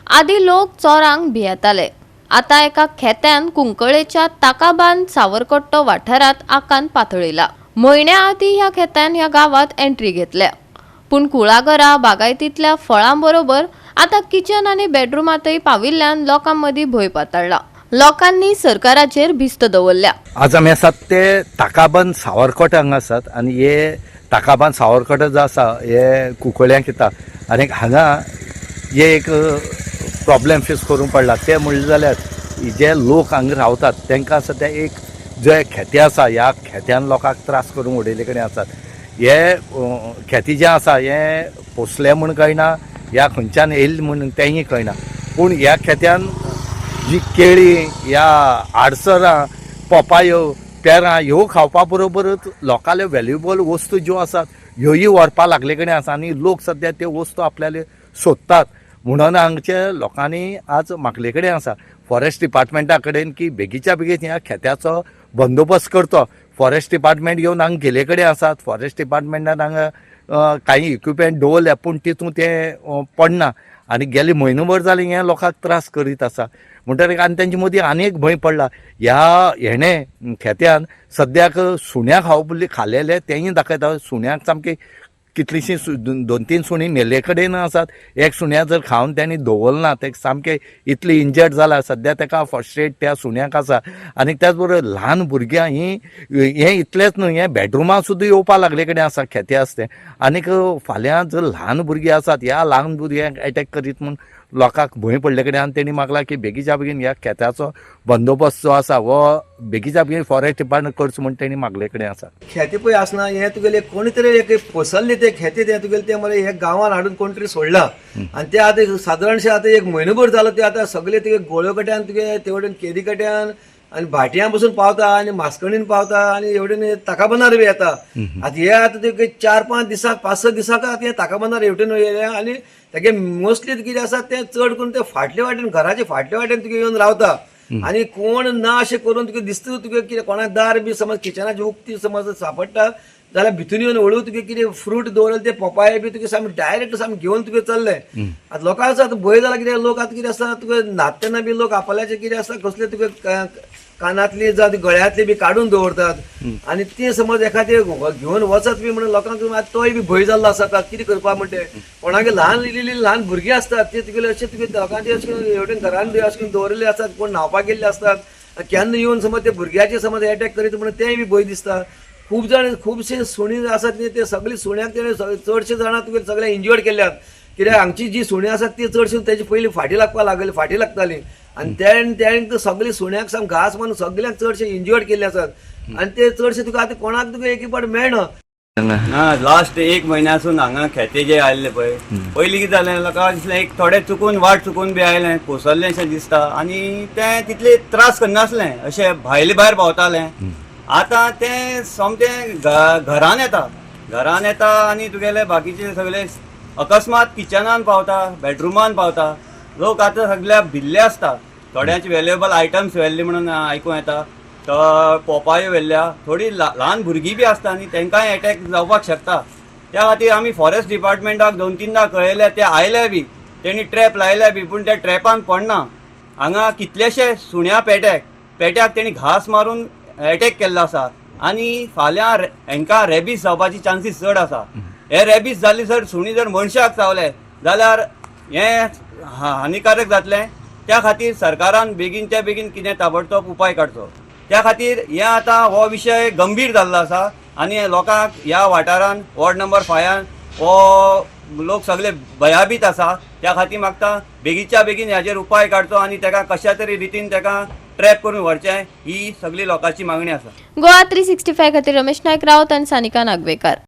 आधी लोक चोरांक भियेताले। आता एका खेत्यान कुंकळेच्या ताकाबान सावरकट्टो वाठारात आकांत पातळिला। म्हयन्या आदी ह्या खेत्यान ह्या गावात एंट्री घेतल्या, पूण कुळागरां बागायतीतल्या फळां बरोबर आता किचन आनी बेडरूमातय पाविल्ल्यान लोकांमदीं भंय पातळ्ळा। लोकांनी सरकाराचेर भिस्त दवरल्या। आज आमी आसात ते ताकाबान सावरकट हांगा आसात आनी हे ताकाबान सावरकट जो आसा हे कुंकळ्यांक येता आनी हांगा हे एक प्रॉब्लेम फेस करूंक पडला। ते म्हणले जाल्यार जे लोक हांगा रावतात तांकां आसा ते एक जे खेतें आसा ह्या खेत्यान लोकांक त्रास करूंक उडयले कडेन आसात। हे खेतें जें आसा हे पोसलें म्हूण कळना, ह्या खंयच्यान येयल्लें म्हूण तेंय कळना, पूण ह्या खेत्यान जी केळी ह्या आडसरां पोपायो पेरां ह्यो खावपा बरोबरच लोकांल्यो व्हॅल्युएबल वस्तू ज्यो आसात ह्योय व्हरपा लागले कडेन आसा आनी लोक सद्या त्यो वस्तू आपल्याल्यो सोदतात। म्हणून हांगचे लोकांनी आज मागले कडेन आसा फॉरेस्ट डिपार्टमेंटा कडेन की बेगीच्या बेगीन ह्या खेत्याचो बंदोबस्त करचो। फॉरेस्ट डिपार्टमेंट येवन हांगा गेले कडेन आसात। फॉरेस्ट डिपार्टमेंटान हांगा काही इक्विपमेंट दवरल्या पूण तितून ते पडना आनी गेले म्हयनोभर जाले हे लोकांक त्रास करीत आसा। म्हणटकीर आनी तेंचे मदीं आनी एक भंय पडला, ह्या हेणे खेत्यान सद्याक सुण्या खाल्लेले तेंय दाखयता। सुण्याक सामकी कितलीशीं 2-3 सुणी मेल्ले कडेन आसात। एक सुण्या जर खावन त्यांनी दवरना ते सामके इतली इंजर्ड जाला, सद्या ताका फर्स्ट एड त्या सुण्याक आसा। आनी त्याच बरोबर ल्हान भुरग्यां हे इतलेंच न्हय, हे बेडरुमां सुद्दां येवपा लागले कडेन आसा खेतें आसा तें। आनीक फाल्यां जर ल्हान भुरगीं आसात ह्या ल्हान भुरग्यांक एटॅक करीत म्हूण लोकांक भंय पडले कडेन आनी तेणी मागला की बेगीच्या बेगीन ह्या खेत्याचो बंदोबस्त जो आसा हो बेगीच्या बेगीन फॉरेस्ट डिपार्टमेंट करचो म्हूण तेणी मागले कडेन आसा। खेते पळय आसना हे तुगेले कोणी तरी एक पसरले ते खेते ते तुगेले ते मरे हे गांवांत हाडून कोण तरी सोडला आनी ते आतां सादारणशे आतां एक म्हयनोभर जालो ते आतां सगळे तुगे गोळ्यो कट्यान तुगे तेवटेन केरी कट्यान आनी भाटयां पसून पावता आनी मास्कणीन पावता आनी एवटेन ताकाबानार बी येता। आतां हे आतां तुगे 4-5 दिसाक 5-6 दिसाक आतां हे ताकाबानार हेवटेन येयले आनी तेगे मोस्टली कितें आसा ते चड करून ते फाटले वाटेन घराचे फाटले वाटेन तुगे येवन रावता आनी कोण ना अशें करून तुगे दिसता तुगे कितें कोणाक दार बी समज किचनाची उक्ती समज सापडटा जाल्यार भितून येवन हळू तुगे कितें फ्रूट दवरले ते पोपाये बी तुगे सामके डायरेक्ट सामके घेवन तुगे चल्ले। आतां लोकांक आसा आतां भंय जाला कितें लोक आतां कितें आसा तुगे न्हाता तेन्ना बी लोक आपल्याचे कितें आसा कसले तुगे कानातली जावं गळ्यांतली बी काडून दवरतात आनी ती समज एखादे घेवन वचत बी म्हणून लोकांक आतां तोय बी भंय जाल्लो आसा कितें करपा म्हणटे। कोणागे ल्हान इल्ली ल्हान भुरगीं आसतात ते तुगेले अशें तुगे लोकांचे अशें एवटेन घरान बी अशें दवरलेले आसतात, कोण न्हावपाक गेल्ले असतात केन्ना येवन समज ते भुरग्याचे समज एटॅक करीत म्हणून तेय बी भंय दिसता। खूब जाण खुबशे सुणी आसात ते सगळी सुण्याक तेणे चडशे जाणां तुगे सगळे इंजर्ड केल्यात कित्याक हांगची जी सुणी आसात ती चडशी तेजी पयलीं फाटी लागताली आनी तेणें सगळी सुण्याक साम घास मारून सगळ्यांक चडशे इंजर्ड केल्ले आसात आनी ते चडशे तुका आतां कोणाक तुका एक पाट मेळना। लास्ट 1 म्हयन्यासून हांगा खेते जे आयल्ले पळय पयलीं कितें जालें लोकांक दिसलें एक थोडे वाट चुकून बी आयलें कोसरलें अशें दिसता आनी तें तितले त्रास करनासलें अशें भायर पावतालें। आतां तें सोमतें घरान येता आनी तुगेले बाकीचे सगळे अकस्मात किचनान पावता बेडरुमान पावता। लोक आतां सगळ्या भिल्ले आसता, थोड्यांचे व्हॅल्युएबल आयटम्स व्हेल्ले म्हणून आयकूं येता, पोपायो व्हेल्ल्या, थोडी ल्हान भुरगीं बी आसता आनी तांकांय एटॅक जावपाक शकता। त्या खातीर आमी फॉरेस्ट डिपार्टमेंटाक 2-3दां कळयले, ते आयले बी तेणी ट्रॅप लायल्या बी पूण त्या ट्रॅपान पडना। हांगा कितलेशे सुण्या पेट्याक तेणी घास मारून एटॅक केल्लो आसा आनी फाल्यां हांकां रेबीज जावपाची चान्सीस चड आसा। हे रेबीज जाल्ली जर सुणी जर मनशाक चावले जाल्यार हें हानिकारक जातलें। त्या खातीर सरकारान बेगीनच्या बेगीन कितें ताबडतोब उपाय काडचो। त्या खातीर हे आतां हो विशय गंभीर जाल्लो आसा आनी लोकांक ह्या वाठारान वॉर्ड नंबर 5 हो लोक सगळे भयाबीत आसा। त्या खातीर मागता बेगीच्या बेगीन हाजेर उपाय काडचो आनी ताका कशा तरी रितीन ताका ट्रॅप करून व्हरचें ही सगळी लोकांची मागणी आसा। गोवा 365 खातीर रमेश नायक रावत आनी सानिका नागवेकर।